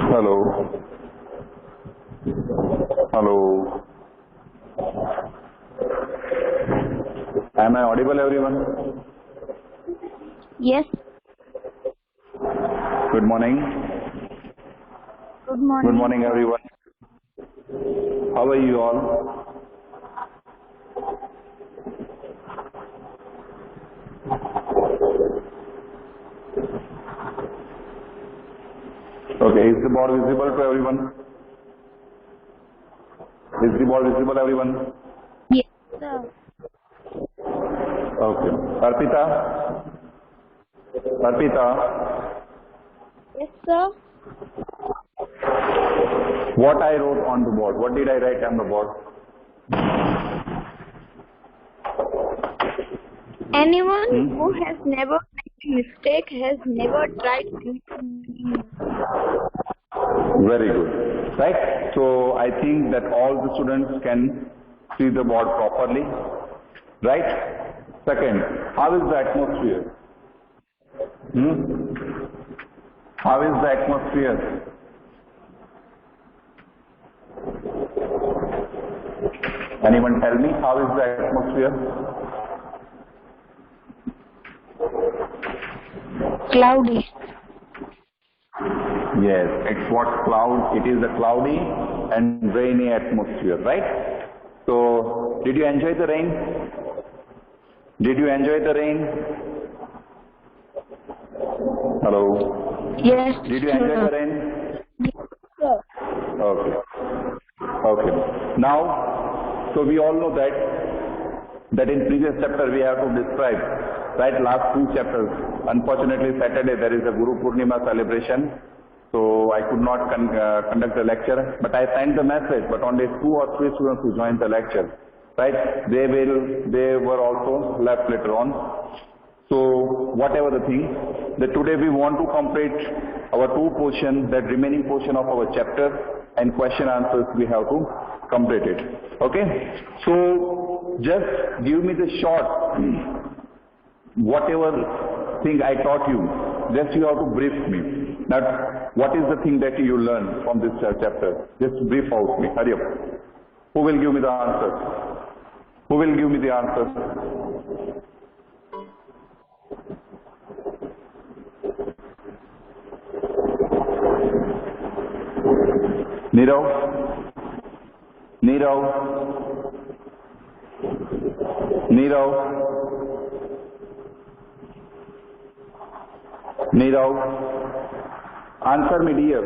Hello. Hello. Am I audible, everyone? Yes. Good morning. Good morning. Good morning, everyone. How are you all? Okay, is the board visible to everyone? Is the board visible, everyone? Yes, sir. Okay. Arpita? Arpita? Yes, sir. What I wrote on the board? What did I write on the board? Anyone who has never made a mistake has never tried anything new. Very good. Right? So I think that all the students can see the board properly. Right? Second, how is the atmosphere? How is the atmosphere? Anyone tell me how is the atmosphere? Cloudy. Yes, it's what cloud, it is a cloudy and rainy atmosphere, right? So, did you enjoy the rain? Did you enjoy the rain? Hello? Yes, Did you enjoy the rain? Yes, sir. Okay. Okay. Now, so we all know that in previous chapter we have to describe, right, last two chapters. Unfortunately, Saturday there is a Guru Purnima celebration, so I could not conduct the lecture, but I sent the message, but only 2 or 3 students who joined the lecture, right, they were also left later on. So, whatever the thing, that today we want to complete our 2 portions, that remaining portion of our chapter, and question answers we have to complete it. Okay? So, just give me the short, whatever thing I taught you, just you have to brief me. That what is the thing that you learned from this chapter? Just brief out me. Hurry up. Who will give me the answer? Who will give me the answer? Nirav? Nirav? Nirav? Nirav? Answer me, dear.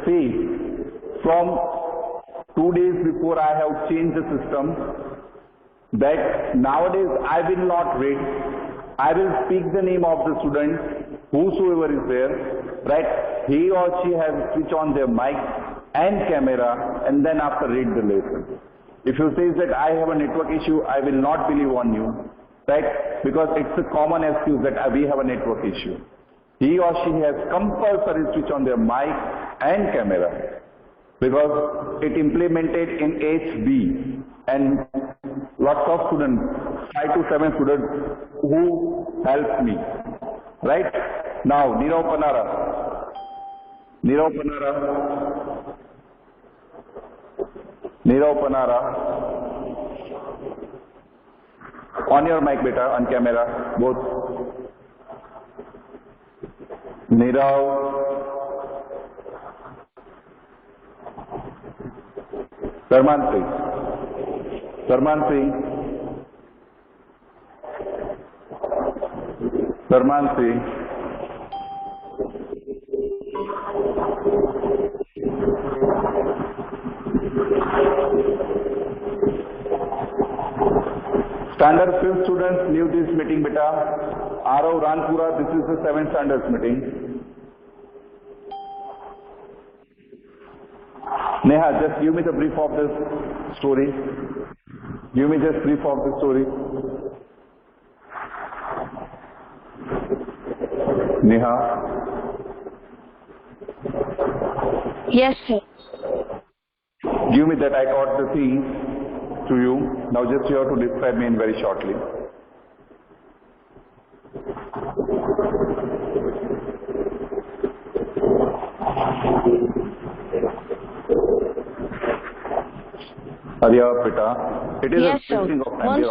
See, from 2 days before I have changed the system, that nowadays I will not read. I will speak the name of the student, whosoever is there, right? He or she has switch on their mic and camera, and then after read the lesson. If you say that I have a network issue, I will not believe on you, right? Because it's a common excuse that we have a network issue. He or she has compulsory switch on their mic and camera, because it implemented in HB, and lots of students, 5 to 7 students who helped me, right? Now, Nirav Panara. Nirav Panara. Nirav Panara. On your mic, beta, on camera, both. Nirav. Sarman Singh. Sarman Singh. Sarman Singh. Standard 5th students, leave this meeting, beta. Arav Ranpura, this is the 7th standards meeting. Neha, just give me the brief of this story. Give me just brief of the story. Neha. Yes, sir. Give me that I taught the thing to you. Now just you have to describe me in very shortly. Hurry up, beta. It is Yes, a sir. wasting of time.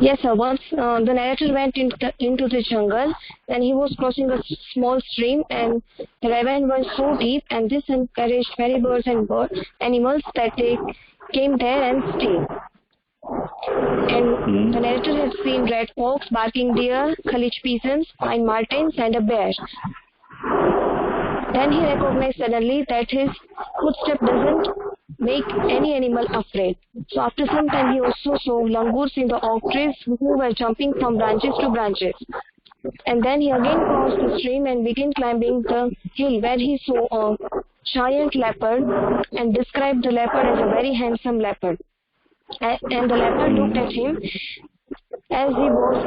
Yes, sir. Once the narrator went into the jungle, and he was crossing a small stream, and the ravine was so deep, and this encouraged many birds and animals that they came there and stayed. And the narrator had seen red fox, barking deer, Khalij pigeons, pine martens, and a bear. Then he recognized suddenly that his footstep doesn't make any animal afraid. So after some time, he also saw langurs in the oak trees who were jumping from branches to branches. And then he again crossed the stream and began climbing the hill, where he saw a giant leopard and described the leopard as a very handsome leopard. And the leopard looked at him as he was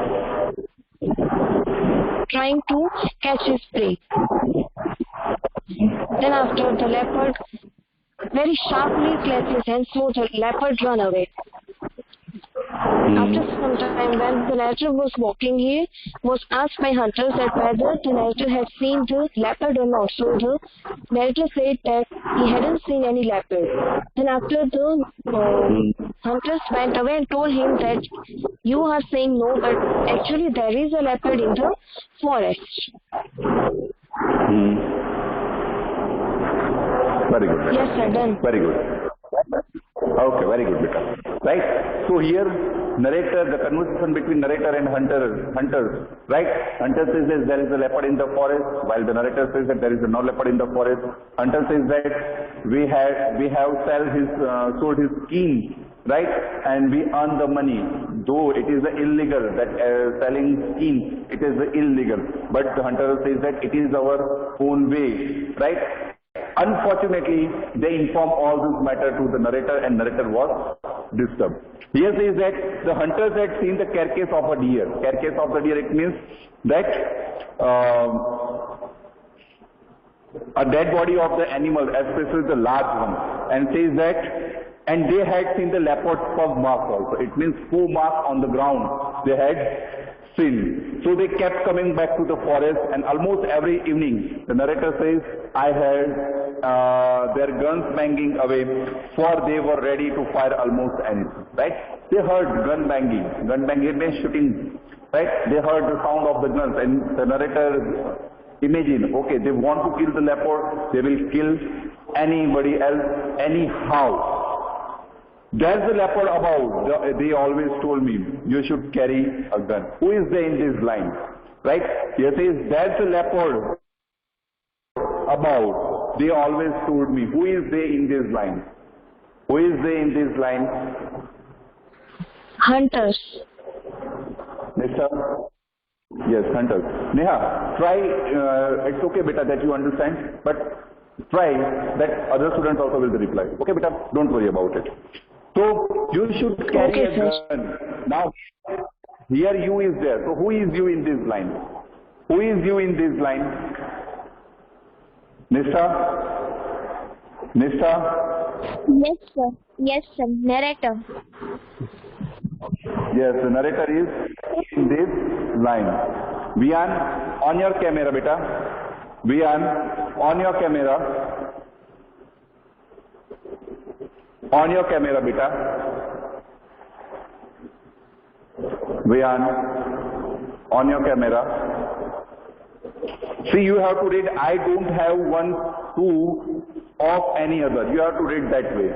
trying to catch his prey. Then after, the leopard very sharply clapped his hands, so the leopard ran away. After some time, when the narrator was walking, he was asked by hunters that whether the narrator had seen the leopard or not. So the narrator said that he hadn't seen any leopard. Then after, the hunters went away and told him that you are saying no, but actually there is a leopard in the forest. Very good. Yes, sir, done. Very good. Okay, very good, beta. Right? So here, narrator, the conversation between narrator and hunters, right? Hunter says that there is a leopard in the forest, while the narrator says that there is no leopard in the forest. Hunter says that we have sold his skin, right? And we earn the money. Though it is illegal that selling skin, it is illegal. But the hunter says that it is our own way, right? Unfortunately, they inform all this matter to the narrator, and narrator was disturbed. Here says that the hunters had seen the carcass of a deer. Carcass of the deer, it means that a dead body of the animal, especially the large one, and says that, and they had seen the leopard's paw mark also. It means paw mark on the ground they had seen. So they kept coming back to the forest, and almost every evening, the narrator says, I heard their guns banging away, for they were ready to fire almost anything, right? They heard gun banging it means shooting, right? They heard the sound of the guns, and the narrator imagine, okay, they want to kill the leopard, they will kill anybody else anyhow. There's the leopard about. They always told me, you should carry a gun. Who is there in this line? Right? Here says, there's the leopard about. They always told me. Who is there in this line? Who is there in this line? Hunters. Mister? Yes, hunters. Neha, try, it's okay, beta, that you understand, but try that other students also will reply. Okay, beta, don't worry about it. So, you should carry a gun. Now, here you is there. So, who is you in this line? Who is you in this line? Nista? Nista? Yes, sir. Yes, sir. Narrator. Yes, the narrator is in this line. Vian, on your camera, beta. Vian, on your camera. On your camera, beta. Vian, on your camera. See, you have to read, I don't have 1, 2 of any other. You have to read that way.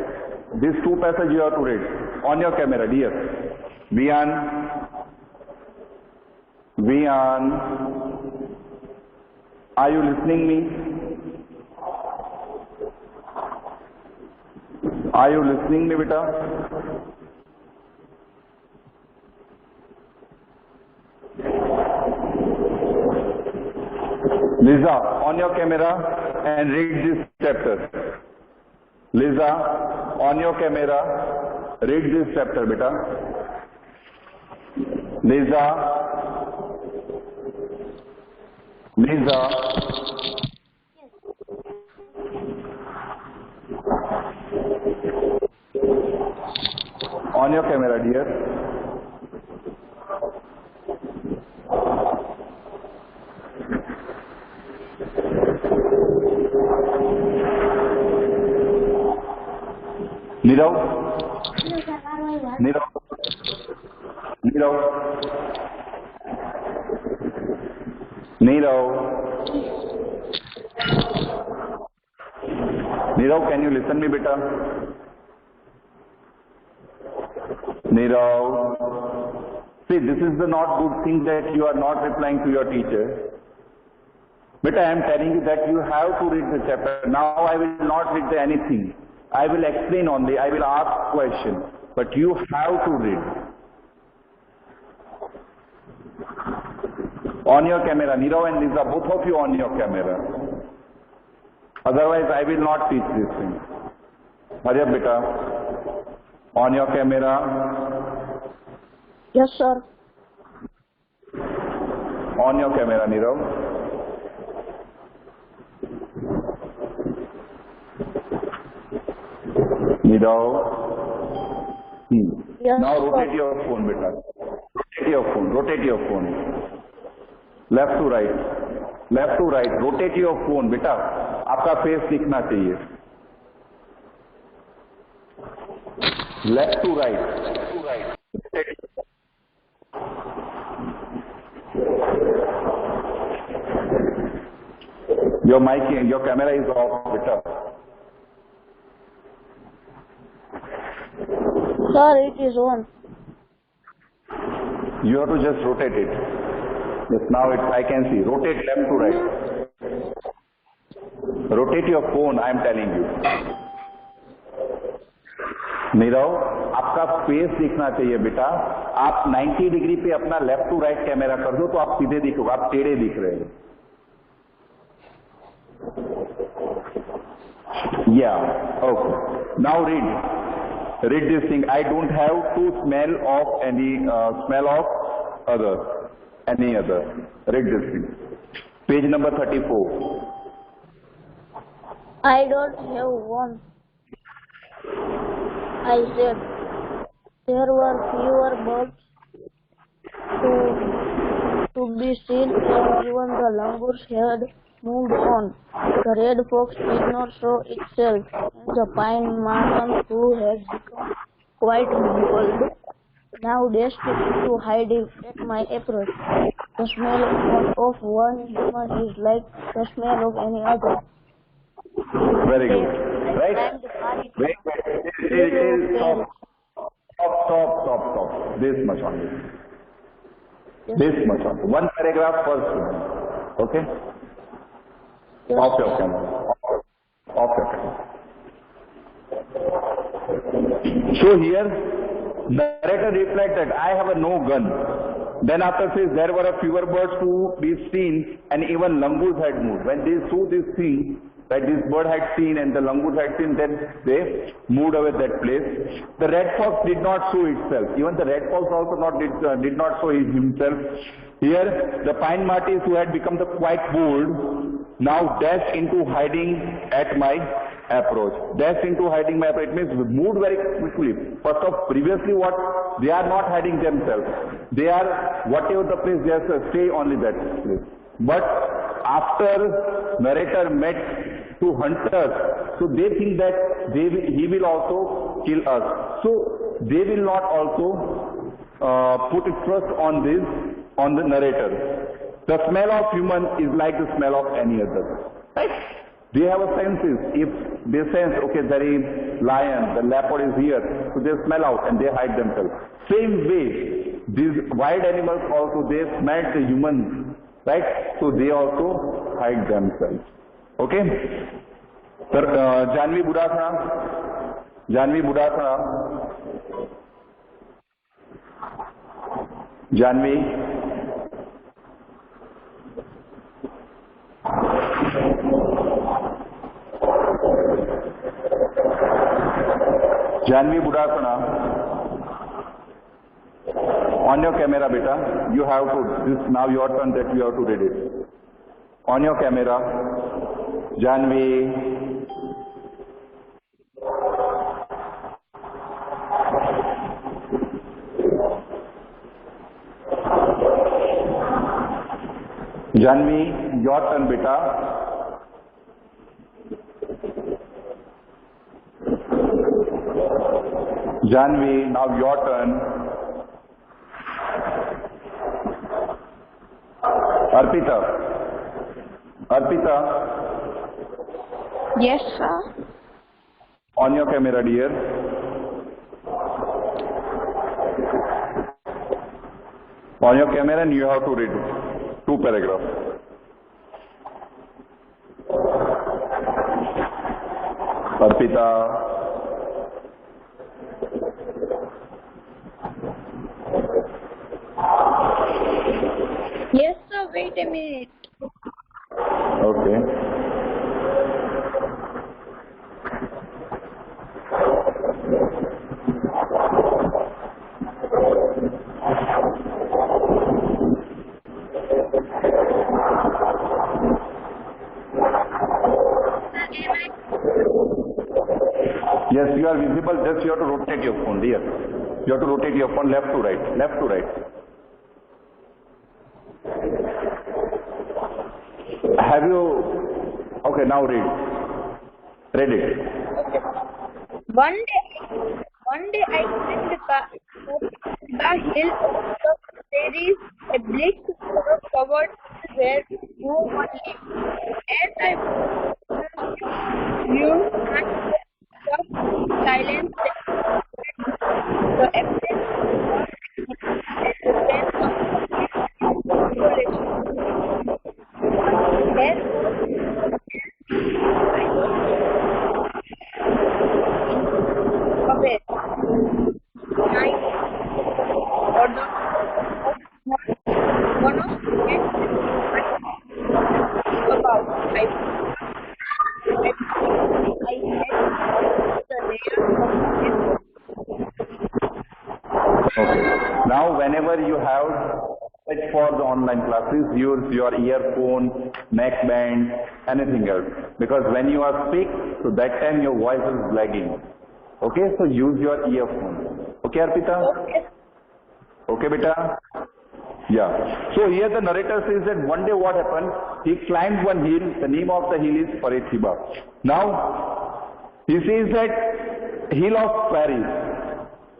These 2 passages you have to read. On your camera, dear. Vian. Vian. Are you listening me? Are you listening me, beta? Lisa, on your camera and read this chapter. Lisa, on your camera, read this chapter, beta. Lisa. Lisa. On your camera, dear. Nirav, Nirav, Nirav, Nirav, Nirav, can you listen me, beta? Nirav, see, this is the not good thing that you are not replying to your teacher. But I am telling you that you have to read the chapter. Now I will not read anything. I will explain only. I will ask questions. But you have to read. On your camera, Nirav and Lisa, both of you on your camera. Otherwise, I will not teach this thing. Hurry up, beta. On your camera. Yes, sir. On your camera, Nirav. Nirav. Yes, Now rotate sir. your phone, beta. Rotate your phone. Rotate your phone. Left to right. Left to right. Rotate your phone, beta. आपका face दिखना चाहिए. Left to right. Left to right. Your mic, your camera is off, beta. Sir, it is on. You have to just rotate it. Yes, now I can see. Rotate left to right. Rotate your phone, I am telling you. Nirav, आपका face दिखना चाहिए बेटा. आप 90 degree पे अपना left to right camera कर दो तो आप सीधे दिखोगे. आप टेढ़े दिख रहे हैं. Yeah, okay. Now read this thing. I don't have to smell of any other. Read this thing. Page number 34. I don't have one. I said there were fewer birds to be seen, and even the langurs had moved on. The red fox did not show itself, and the pine marten, who had become quite bold, now dashed into hiding at my approach. The smell of one human is like the smell of any other. Very good. Right? Wait. Stop. This much only. Yes. This much only. One paragraph per student. Okay? Yes. Off your camera. Off your camera. So here, narrator replied that I have no gun. Then after says there were a fewer birds to be seen, and even langurs had moved. When they saw this thing, that this bird had seen and the langurs had seen, then they moved away that place. The red fox did not show itself. Even the red fox also did not show himself. Here, the pine martens, who had become quite bold, now dashed into hiding at my approach. Dashed into hiding my approach. It means moved very quickly. First of previously what? They are not hiding themselves. They are, whatever the place they are, stay only that place. But after narrator met two hunters, so they think that he will also kill us. So they will not also put trust on the narrator. The smell of human is like the smell of any other. Right? They have a senses. If they sense, okay, there is lion, the leopard is here, so they smell out and they hide themselves. Same way, these wild animals also, they smell the humans, right? So they also hide themselves. Okay? So, Janvi Budasana. Janvi. Janvi Budasana. On your camera, beta, you have to, this now your turn that you have to read it. On your camera, Janvi. Janvi, your turn, beta. Janvi, now your turn. Arpita. Arpita. Yes, sir. On your camera, dear. On your camera, and you have to read 2 paragraphs. Arpita. Yes, sir. Wait a minute. Okay. Yes, you are visible. Just you have to rotate your phone, dear. You have to rotate your phone left to right. Left to right. Have you? Okay, now read. Read it. One day I climbed the hill of there is a bleak covered where no one lived. As I you and the silence, the absence of and the sense of isolation. Away. Night or the one of them about I had the layer of Okay. Now, whenever you have set for the online classes, use your earphone, neck band, anything else. Because when you are sick, so that time your voice is lagging. Okay, so use your earphone. Okay, Arpita? Okay. Okay, beta? Yeah. So here the narrator says that one day what happened, he climbed one hill, the name of the hill is Parethiba. Now, he says that hill of Paris,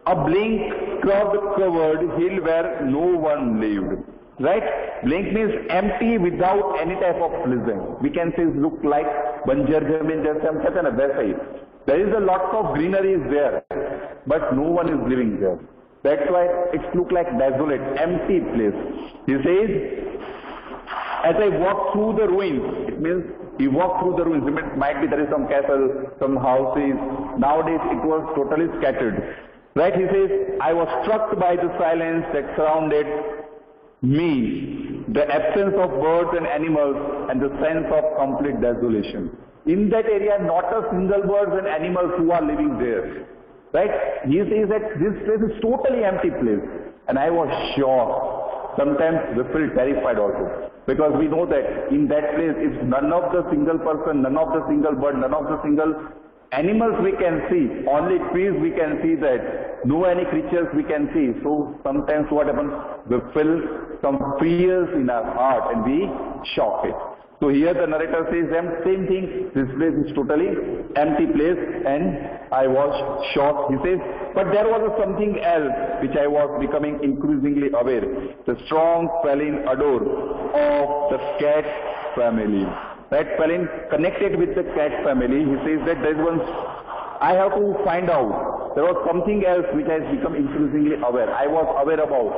a blank crowd-covered hill where no one lived. Right? Blank means empty without any type of pleasant. We can say look like banjar jamin jaise hum kehte na वैसा ही. There is a lot of greenery is there, but no one is living there. That's why it look like desolate, empty place. He says, as I walk through the ruins, it means he walked through the ruins. It might be there is some castle, some houses. Nowadays it was totally scattered. Right? He says, I was struck by the silence that surrounded me, the absence of birds and animals, and the sense of complete desolation. In that area, not a single birds and animals who are living there. Right? He says that this place is totally empty place. And I was sure. Sometimes we feel terrified also. Because we know that in that place, it's none of the single person, none of the single bird, none of the single animals we can see. Only trees we can see that. No any creatures we can see. So sometimes what happens? We feel some fears in our heart and we shock it. So here the narrator says same thing, this place is totally empty place and I was shocked. He says, but there was something else which I was becoming increasingly aware. The strong feline odor of the cat family. That feline connected with the cat family, he says that there is one, I have to find out. There was something else which I has become increasingly aware. I was aware about.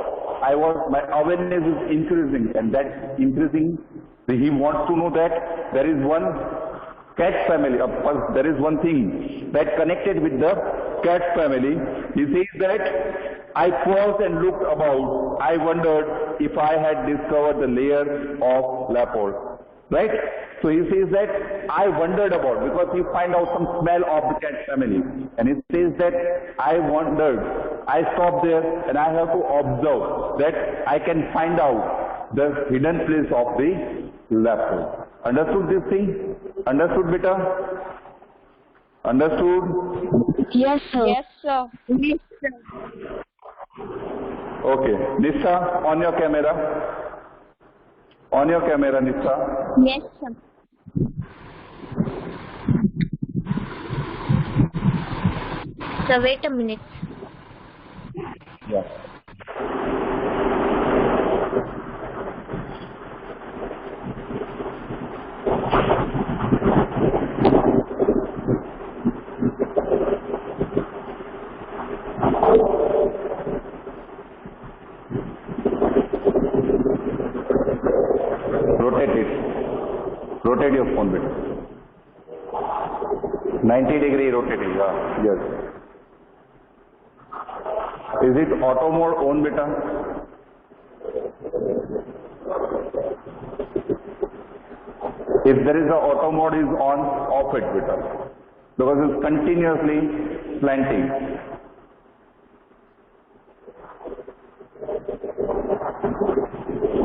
My awareness is increasing and that increasing. He wants to know that there is one cat family, there is one thing that connected with the cat family. He says that I paused and looked about. I wondered if I had discovered the layer of leopard. Right? So he says that I wondered about, because he find out some smell of the cat family. And he says that I wondered. I stopped there and I have to observe that I can find out the hidden place of the leopard. Understood this thing? Understood, beta? Understood? Yes, sir. Yes, sir. Yes, sir. Okay. Nissa, on your camera. On your camera, Nissa. Yes, sir. Sir, wait a minute. Yeah. Rotate it. Rotate your phone bit. 90-degree rotating. Yeah. Yes. Is it auto mode on beta? If there is a auto mode is on, off it beta. Because it's continuously slanting.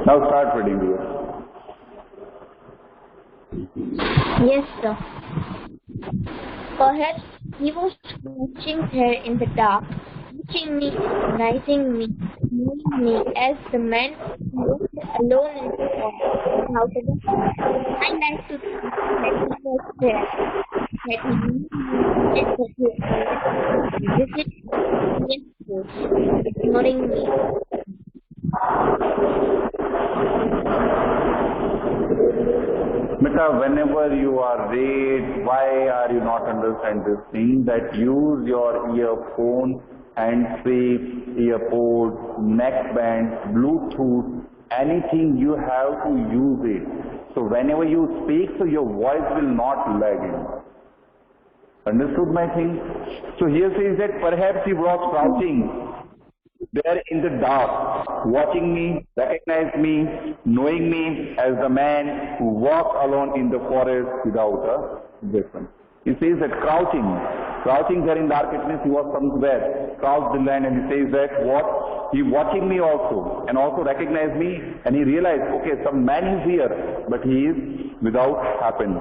Now start reading here. Yes, sir. Perhaps he was watching her in the dark, watching me, recognizing me, knowing me as the man who walked alone in the forest without a weapon. I like to think that he was there, that he knew me and that he visit me ignoring me. Beta, whenever you are late, why are you not understand this thing? That use your earphone, hand-free, earpods, neckband, Bluetooth, anything you have to use it. So whenever you speak, so your voice will not lag in. Understood my thing? So here says that perhaps he was crouching there in the dark, watching me, recognize me, knowing me as the man who walked alone in the forest without a weapon. He says that crouching there in darkness, he was somewhere, crouched the land, and he says that what? He watching me also, and also recognized me, and he realized, okay, some man is here, but he is without weapon.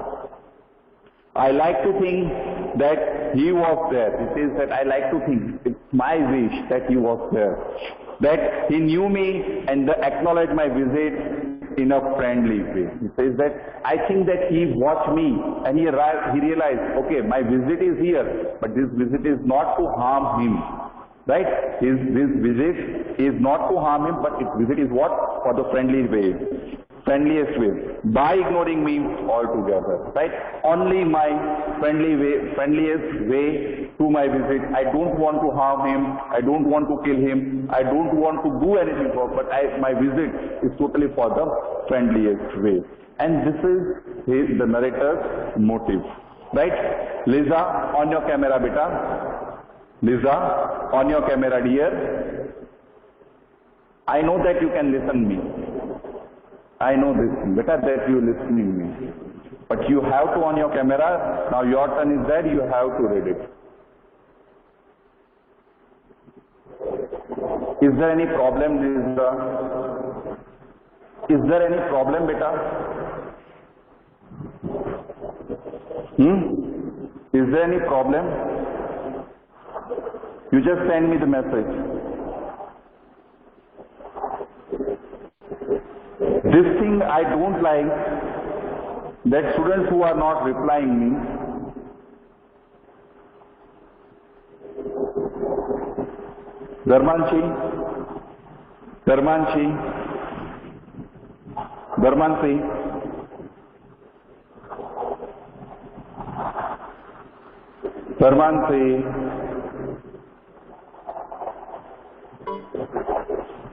I like to think that he was there. He says that I like to think, it's my wish that he was there. That he knew me and acknowledged my visit in a friendly way. He says that I think that he watched me and he realized, okay, my visit is here, but this visit is not to harm him. Right? This visit is not to harm him, but his visit is what? For the friendly way. Friendliest way, by ignoring me altogether, right? Only my friendliest way to my visit. I don't want to harm him. I don't want to kill him. I don't want to do anything for, but my visit is totally for the friendliest way. And this is the narrator's motive, right? Lisa, on your camera, beta. Lisa, on your camera, dear. I know that you can listen me. I know this, better that you listening me. But you have to on your camera, now your turn is there, you have to read it. Is there any problem, Lisa? Is there any problem, beta? Is there any problem? You just send me the message. This thing I don't like, that students who are not replying me, Dharmanshi,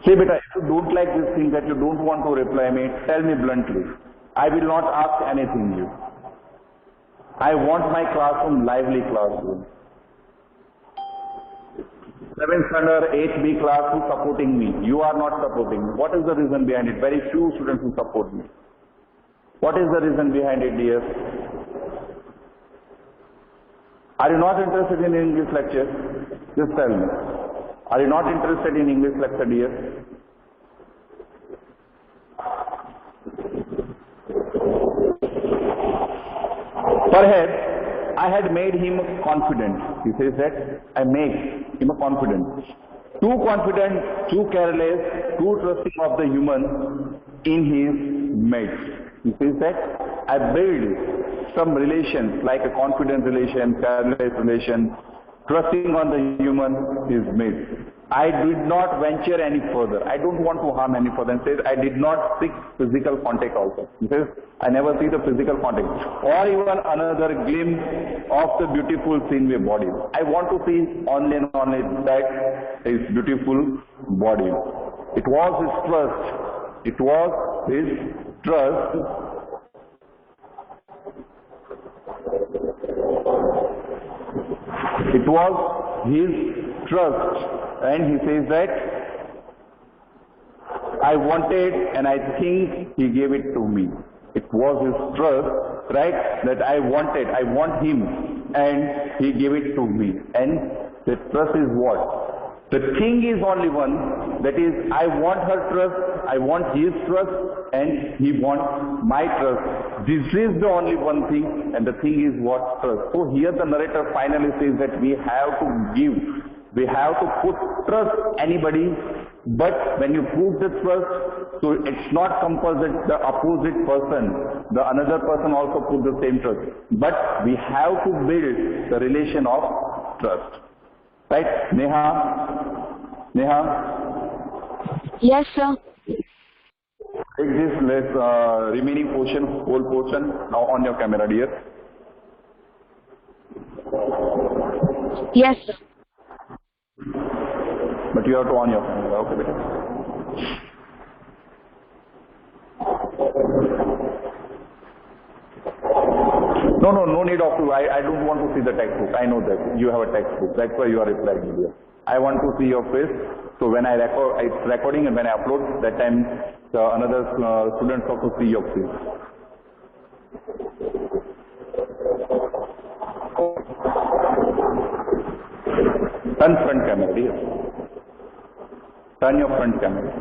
See, beta, if you don't like this thing, that you don't want to reply me, tell me bluntly. I will not ask anything you. I want my classroom lively classroom. 7th standard, 8B class who supporting me. You are not supporting me. What is the reason behind it? Very few students who support me. What is the reason behind it, dear? Are you not interested in English lecture? Just tell me. Are you not interested in English lecture, dear? Perhaps I had made him confident. He says that I make him a confident. Too confident, too careless, too trusting of the human in his mates. He says that I build some relations like a confident relation, careless relation, trusting on the human, his mates. I did not venture any further. I don't want to harm any further. And says, I did not seek physical contact also. He says, I never see the physical contact. Or even another glimpse of the beautiful scenery body. I want to see only and only that his beautiful body. It was his trust. It was his trust. It was his trust. And he says that I wanted and I think he gave it to me. It was his trust, right? That I want him and he gave it to me. And the trust is what? The thing is only one, that is I want her trust, I want his trust and he wants my trust. This is the only one thing and the thing is what? Trust. So here the narrator finally says that we have to give. We have to put trust anybody, but when you put the trust, so it's not compulsory the opposite person, the another person also put the same trust. But we have to build the relation of trust. Right, Neha? Neha? Yes, sir. Take this remaining portion, whole portion, now on your camera, dear. Yes. But you have to on your camera, okay, beta. No need of to. I don't want to see the textbook. I know that you have a textbook. That's why you are replying here. I want to see your face. So when I record, it's recording, and when I upload, that time another students have to see your face. Turn front camera, dear. Turn your front camera.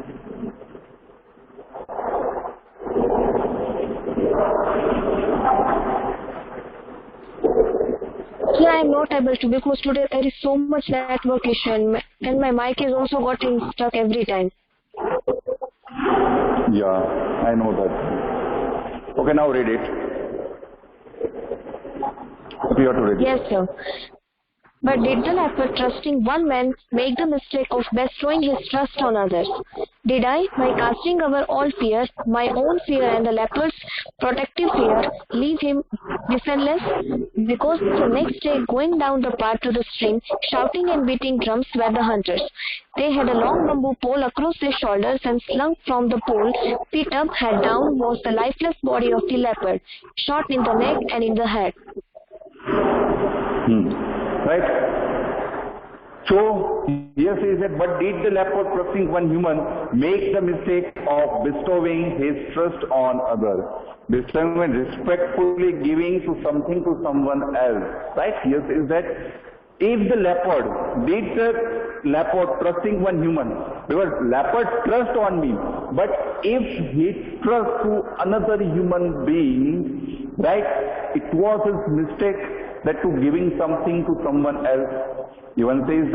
Sir, I am not able to because today there is so much network issue and my mic is also getting stuck every time. Yeah, I know that. Okay, now read it. You have to read it. Yes, sir. But did the leopard, trusting one man, make the mistake of bestowing his trust on others? Did I, by casting over all fear, my own fear and the leopard's protective fear, leave him defenseless? Because the next day, going down the path to the stream, shouting and beating drums were the hunters. They had a long bamboo pole across their shoulders, and slung from the pole, feet up, head down, was the lifeless body of the leopard, shot in the neck and in the head. Right? So, here says that, but did the leopard, trusting one human, make the mistake of bestowing his trust on others? Bestowing means respectfully giving to something to someone else. Right? Here says that, if the leopard, did the leopard, trusting one human, because leopard trust on me, but if he trust to another human being, right, it was his mistake that to giving something to someone else. Even says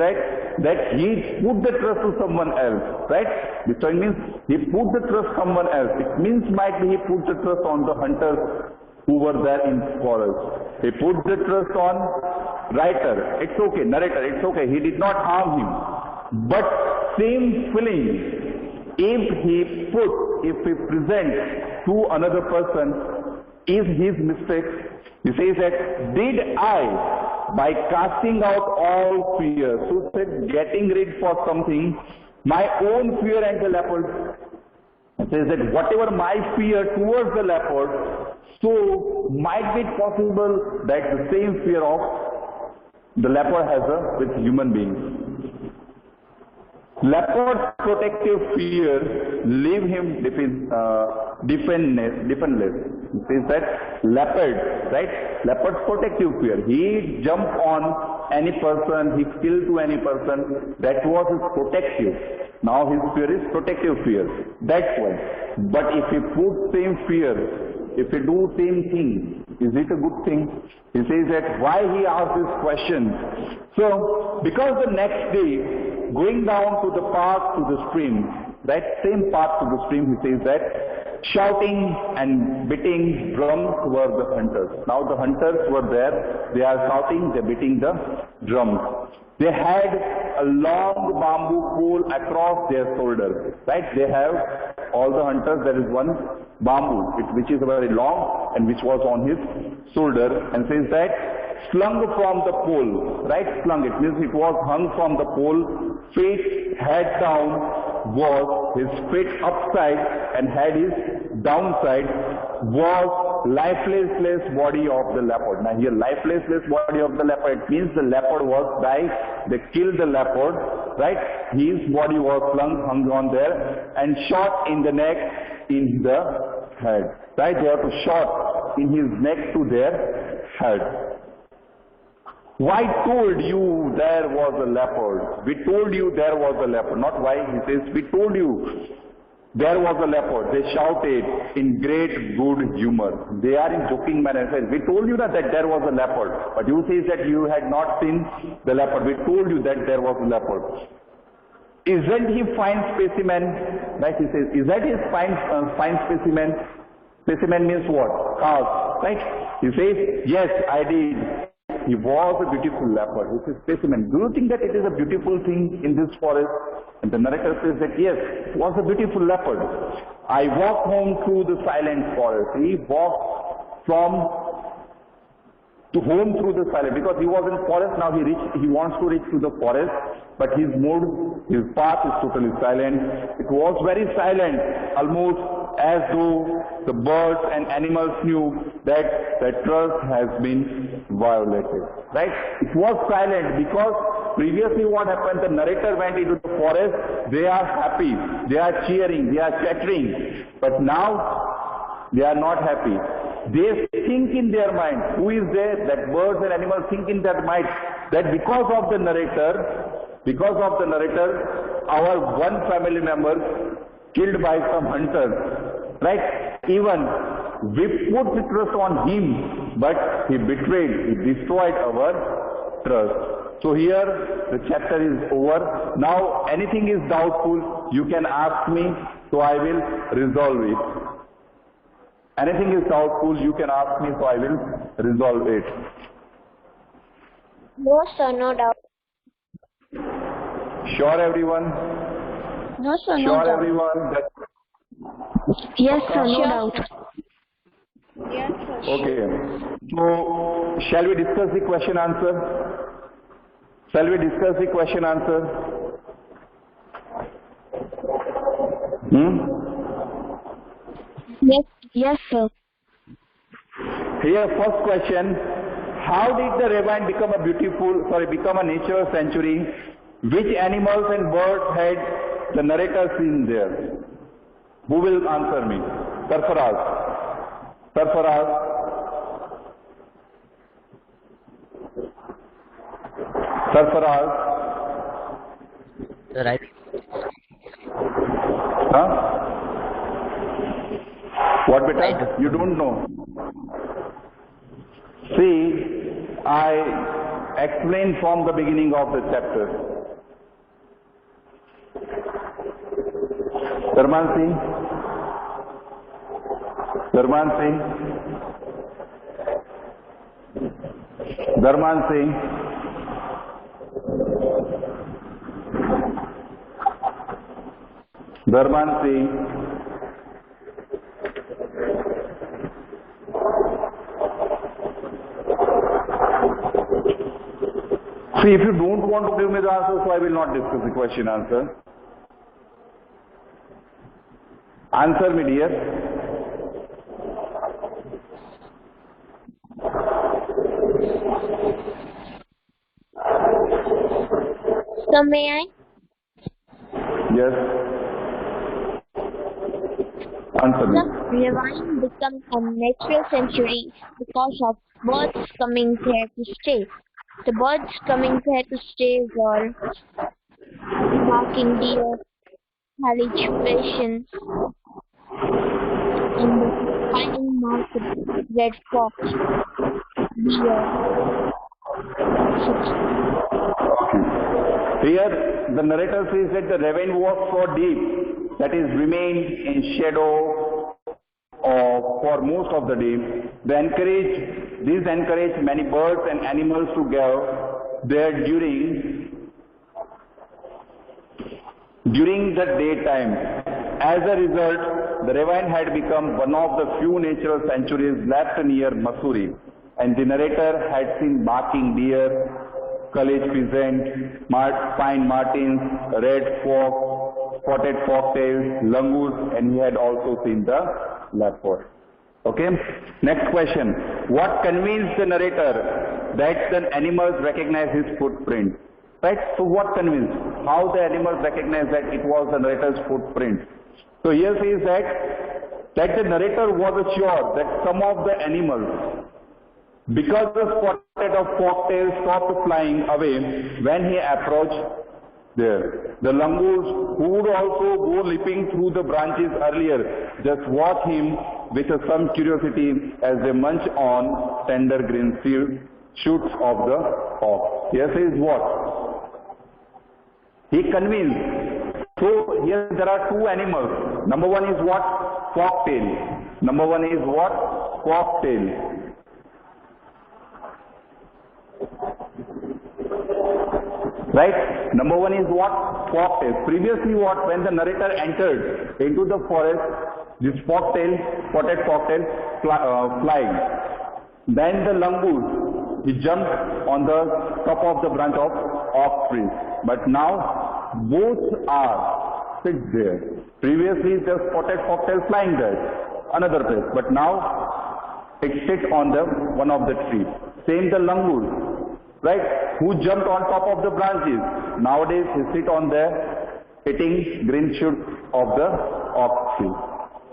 that he put the trust to someone else, right? Bestowing means he put the trust someone else. It means might be he put the trust on the hunters who were there in forest. He put the trust on writer. It's okay, narrator. It's okay. He did not harm him. But same feeling, if he presents to another person, is his mistake. He says that, did I, by casting out all fear, so said getting rid for something, my own fear and the leopard. It says that whatever my fear towards the leopard, so might be possible that the same fear of the leopard has with human beings. Leopard's protective fear leave him defenseless. It says that leopard, right? Leopard's protective fear. He jump on any person, he kill to any person. That was his protective. Now his fear is protective fear. That's why. But if he put same fear, if he do same thing, is it a good thing? He says that why he asked this question. So because the next day, going down to the path to the stream, that same path to the stream, he says that shouting and beating drums were the hunters. Now the hunters were there, they are shouting, they are beating the drums. They had a long bamboo pole across their shoulders, right? They have, all the hunters, there is one bamboo, which is very long and which was on his shoulder, and says that slung from the pole, right? Slung, it means it was hung from the pole, face head down was, his feet upside and had his downside was lifeless body of the leopard. Now here lifeless body of the leopard means the leopard was died, they killed the leopard, right? His body was slung, hung on there and shot in the neck, in the head, right? They have to shot in his neck to their head. Why told you there was a leopard? We told you there was a leopard. Not why, he says, we told you there was a leopard. They shouted in great good humor. They are in joking manner. Says, we told you that there was a leopard. But you say that you had not seen the leopard. We told you that there was a leopard. Isn't he fine specimen? Right, he says, is that his fine specimen? Specimen means what? Cast. Right? He says, yes, I did. He was a beautiful leopard. This is specimen. Do you think that it is a beautiful thing in this forest? And the narrator says that yes, it was a beautiful leopard. I walked home through the silent forest. He walked home through the silent, because he was in forest, now he wants to reach to the forest, but his path is totally silent. It was very silent, almost as though the birds and animals knew that the trust has been violated. Right? It was silent because previously what happened, the narrator went into the forest, they are happy, they are cheering, they are chattering, but now they are not happy. They think in their mind, who is there? That birds and animals think in their mind that because of the narrator, our one family member killed by some hunters, right? Even we put the trust on him, but he betrayed, he destroyed our trust. So here the chapter is over. Now anything is doubtful, you can ask me, so I will resolve it. Anything is doubtful, you can ask me, so I will resolve it. No, sir, no doubt. Sure, everyone? No, sir, no Sure, doubt. everyone? Yes, sir, no doubt. Yes, sir. Okay. So, shall we discuss the question answer? Shall we discuss the question answer? Yes, sir. Here, first question. How did the ravine become a natural sanctuary? Which animals and birds had the narrator seen there? Who will answer me? Sarfaraz. Sarfaraz. Sarfaraz. Right. Huh? What, beta? You don't know. See, I explained from the beginning of the chapter. Dharman Singh? Dharman Singh? Dharman Singh? Dharman Singh? See, if you don't want to give me the answer, so I will not discuss the question answer. Answer me, dear. So may I? Yes. Answer me. The ravine becomes a natural sanctuary because of birds coming here to stay. The birds coming here to stay were barking deer, hallucinations, and the fine marked red fox, deer, Here, the narrator says that the ravine was so deep that it remained in shadow for most of the day. These encourage many birds and animals to gather there during the daytime. As a result, the ravine had become one of the few natural sanctuaries left near Mussoorie, and the narrator had seen barking deer, college pheasant, pine martins, red fox, spotted foxtails, langurs, and he had also seen the leopard. Okay. Next question. What convinced the narrator that the animals recognize his footprint? Right? So what convinced? How the animals recognized that it was the narrator's footprint? So here says that the narrator was sure that some of the animals, because the spotted of foxtail stopped flying away when he approached there. The langurs, who would also go leaping through the branches earlier, just watch him with some curiosity as they munch on tender green shoots of the ox. Here says what? He convinced. So here there are two animals. Number one is what? Foxtail. Number one is what? Foxtail. Right? Number one is what? Foxtail. Previously what? When the narrator entered into the forest, this spotted foxtail flying. Then the langur, he jumped on the top of the branch of oak tree. But now both are sit there. Previously the spotted foxtail flying there, another place. But now it sits on the one of the trees. Same the langur, right? Who jumped on top of the branches. Nowadays he sit on the eating green shoot of the oak tree.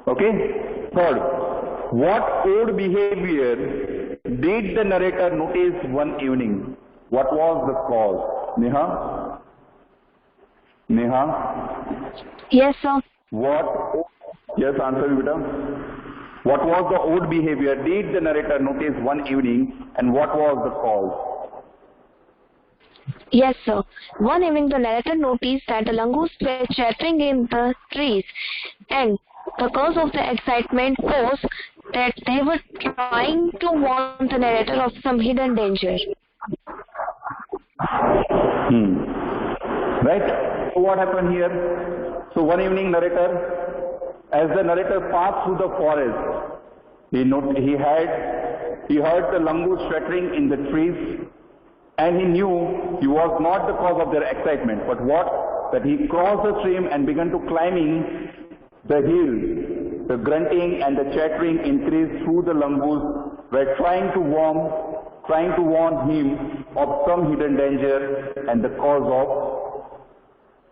Okay. Third, what odd behavior did the narrator notice one evening? What was the cause? Neha? Yes, sir. What? Yes, answer me, beta. What was the odd behavior did the narrator notice one evening, and what was the cause? Yes, sir. One evening the narrator noticed that the langurs were chattering in the trees, and the cause of the excitement was that they were trying to warn the narrator of some hidden danger. Right? So what happened here? So one evening as the narrator passed through the forest, he heard the langurs chattering in the trees, and he knew he was not the cause of their excitement, but what? That he crossed the stream and began to climbing the hill. The grunting and the chattering increased through the langurs were trying to warn him of some hidden danger, and the cause of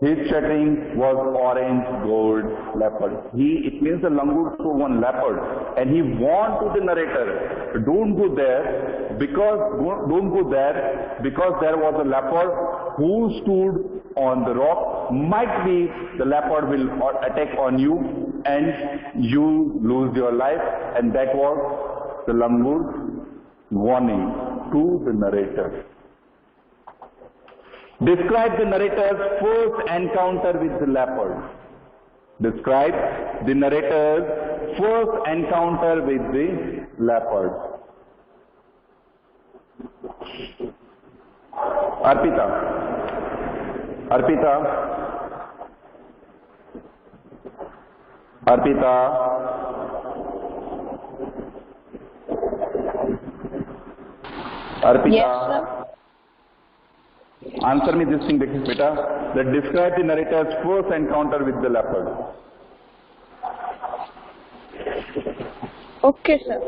his chattering was orange gold leopard. It means the langur saw one leopard, and he warned to the narrator, don't go there because there was a leopard who stood on the rock. Might be the leopard will attack on you and you lose your life, and that was the langur's warning to the narrator. Describe the narrator's first encounter with the leopard. Describe the narrator's first encounter with the leopard. Arpita. Yes, sir. Answer me this thing, beta. That describe the narrator's first encounter with the leopard. Okay, sir.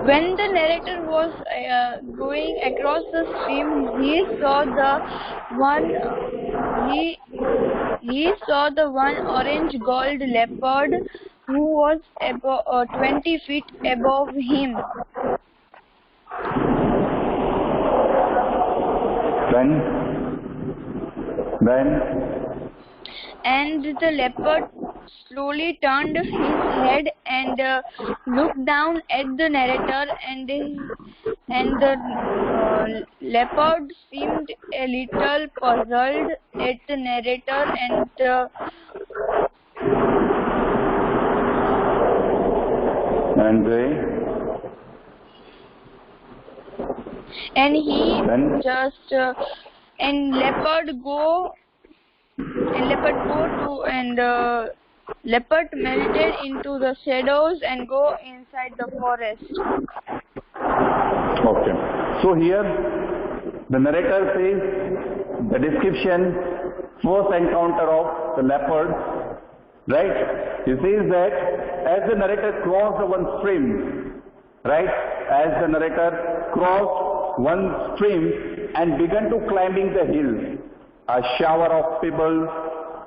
When the narrator was going across the stream, he saw the one orange gold leopard who was 20 feet above him. Then? And the leopard slowly turned his head and looked down at the narrator, and the leopard seemed a little puzzled at the narrator, And they? And he Then? just and leopard go leopard melted into the shadows and go inside the forest. Okay. So here the narrator says the description, first encounter of the leopard, right? He says that as the narrator crossed one stream, right? As the narrator crossed one stream and began to climbing the hill, a shower of pebbles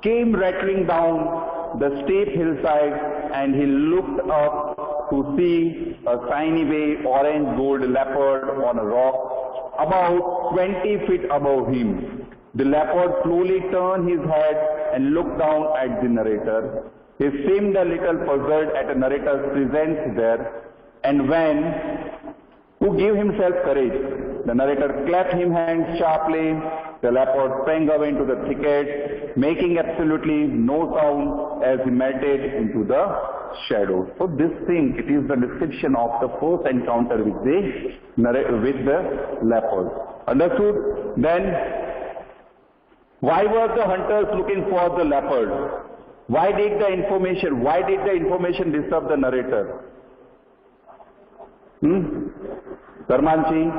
came rattling down the steep hillside, and he looked up to see a tiny bay orange gold leopard on a rock about 20 feet above him. The leopard slowly turned his head and looked down at the narrator. He seemed a little puzzled at the narrator's presence there, and when to give himself courage, the narrator clapped him hands sharply. The leopard sprang away into the thicket, making absolutely no sound as he melted into the shadows. So this thing, it is the description of the first encounter with the leopard. Understood? Then, why were the hunters looking for the leopard? Why did the information disturb the narrator? Dharmanchi?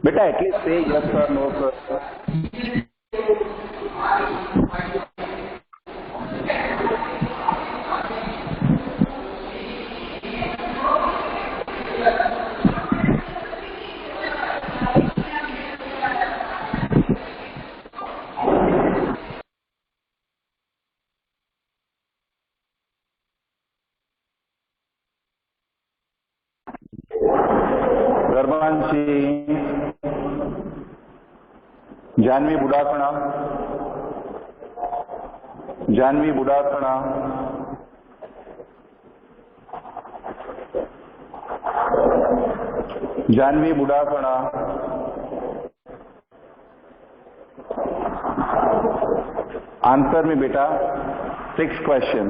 Beta, at least say yes or no, sir. Janvi Budakana. Janvi Budakana. Janvi Budakana. Answer me, beta. Sixth question.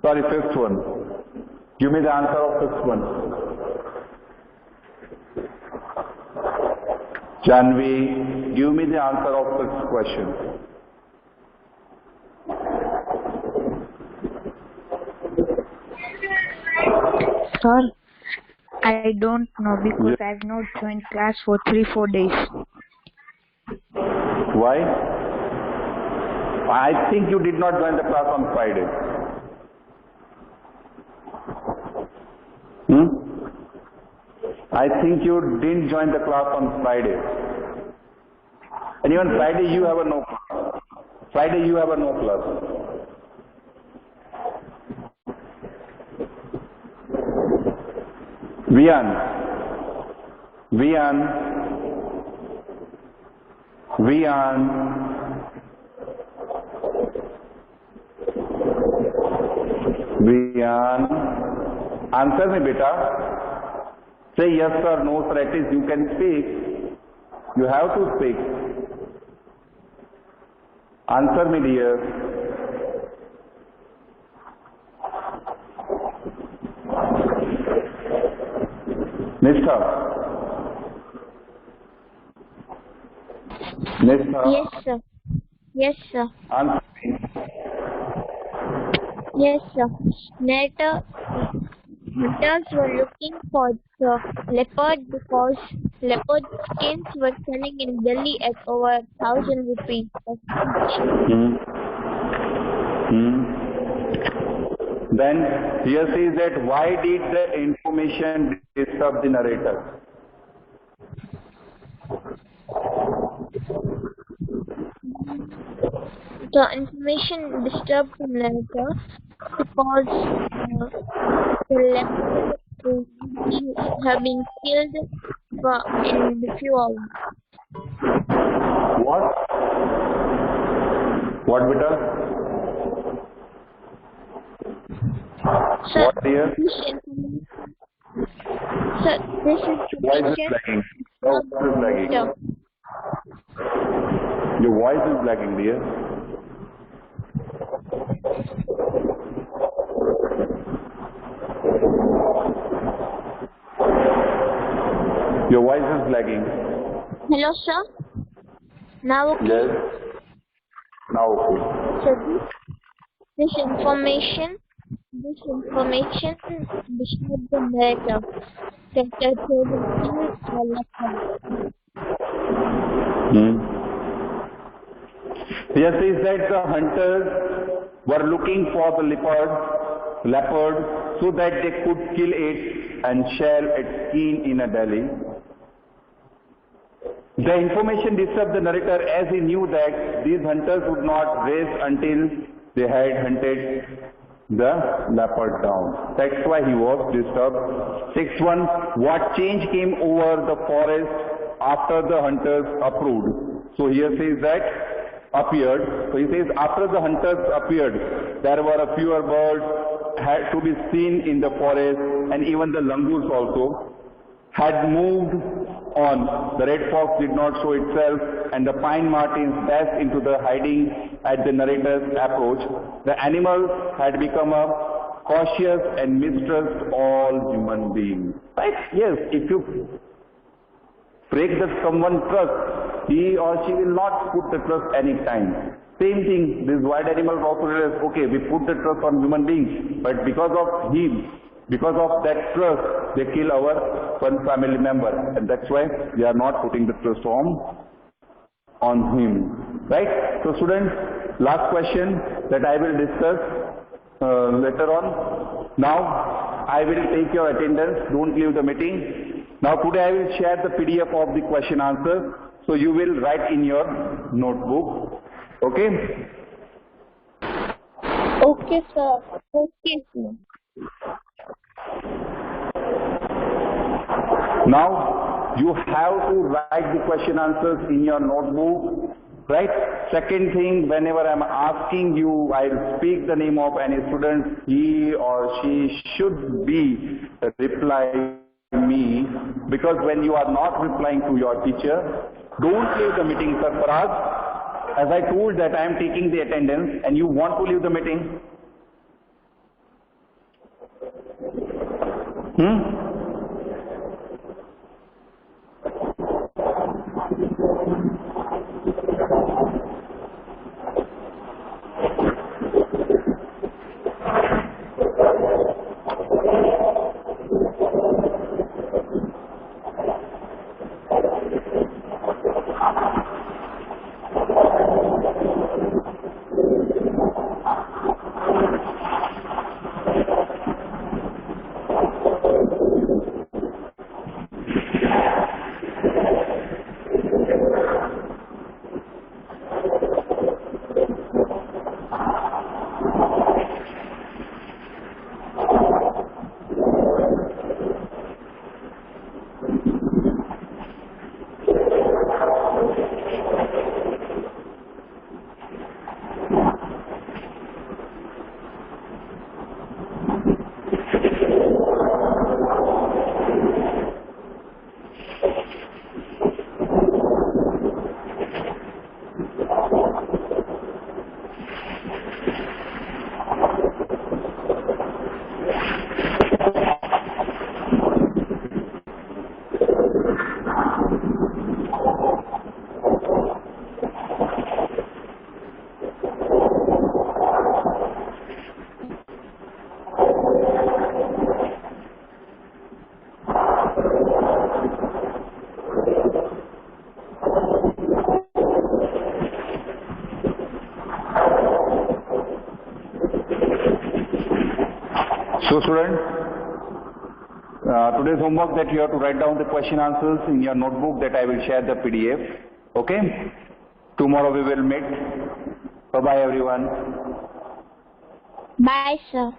Sorry, fifth one. Give me the answer of fifth one. Janvi, give me the answer of fifth question. Sir, I don't know because I've not joined class for 3-4 days. Why? I think you did not join the class on Friday. I think you didn't join the class on Friday. And even Friday you have a no class. Friday you have a no class. Vian. Answer me, beta. Say yes or no, sir. At least you can speak. You have to speak. Answer me, dear. Nistha. Yes, sir. Yes, sir. Answer me. Yes, sir. Hunters were looking for the leopard because leopard skins were selling in Delhi at over 1,000 rupees. Then here says that why did the information disturb the narrator? The information disturbed the narrator because the leopard have been killed in the few hours. What? What, beta? Sir, What, dear? sir, this Voice is information lagging. Your voice is lagging. Your voice is lagging, dear. Your voice is lagging. Hello, sir. Now okay. Yes. Now okay. So this information describes the narrative that the Here says that the hunters were looking for the leopard so that they could kill it and shell its skin in a Delhi. The information disturbed the narrator as he knew that these hunters would not rest until they had hunted the leopard down. That's why he was disturbed. Sixth one, what change came over the forest after the hunters approved? So here says that appeared. So he says after the hunters appeared, there were a fewer birds had to be seen in the forest, and even the langurs also had moved on. The red fox did not show itself, and the pine martens dashed into the hiding at the narrator's approach. The animals had become cautious and mistrust all human beings. Right? Yes, if you break that someone trust, he or she will not put the trust any time. Same thing, these wild animals also realize, okay, we put the trust on human beings, but because of him, because of that trust, they kill our one family member, and that's why we are not putting the trust on him. Right? So students, last question that I will discuss later on. Now, I will take your attendance. Don't leave the meeting. Now, today I will share the PDF of the question answers. So you will write in your notebook. Okay? Okay, sir. Okay, sir. Now, you have to write the question answers in your notebook, right? Second thing, whenever I am asking you, I will speak the name of any student, he or she should be replying me, because when you are not replying to your teacher, don't leave the meeting, Sarfaraz. As I told that I am taking the attendance and you want to leave the meeting. So students, today's homework that you have to write down the question answers in your notebook that I will share the PDF. Okay? Tomorrow we will meet. Bye-bye everyone. Bye, sir.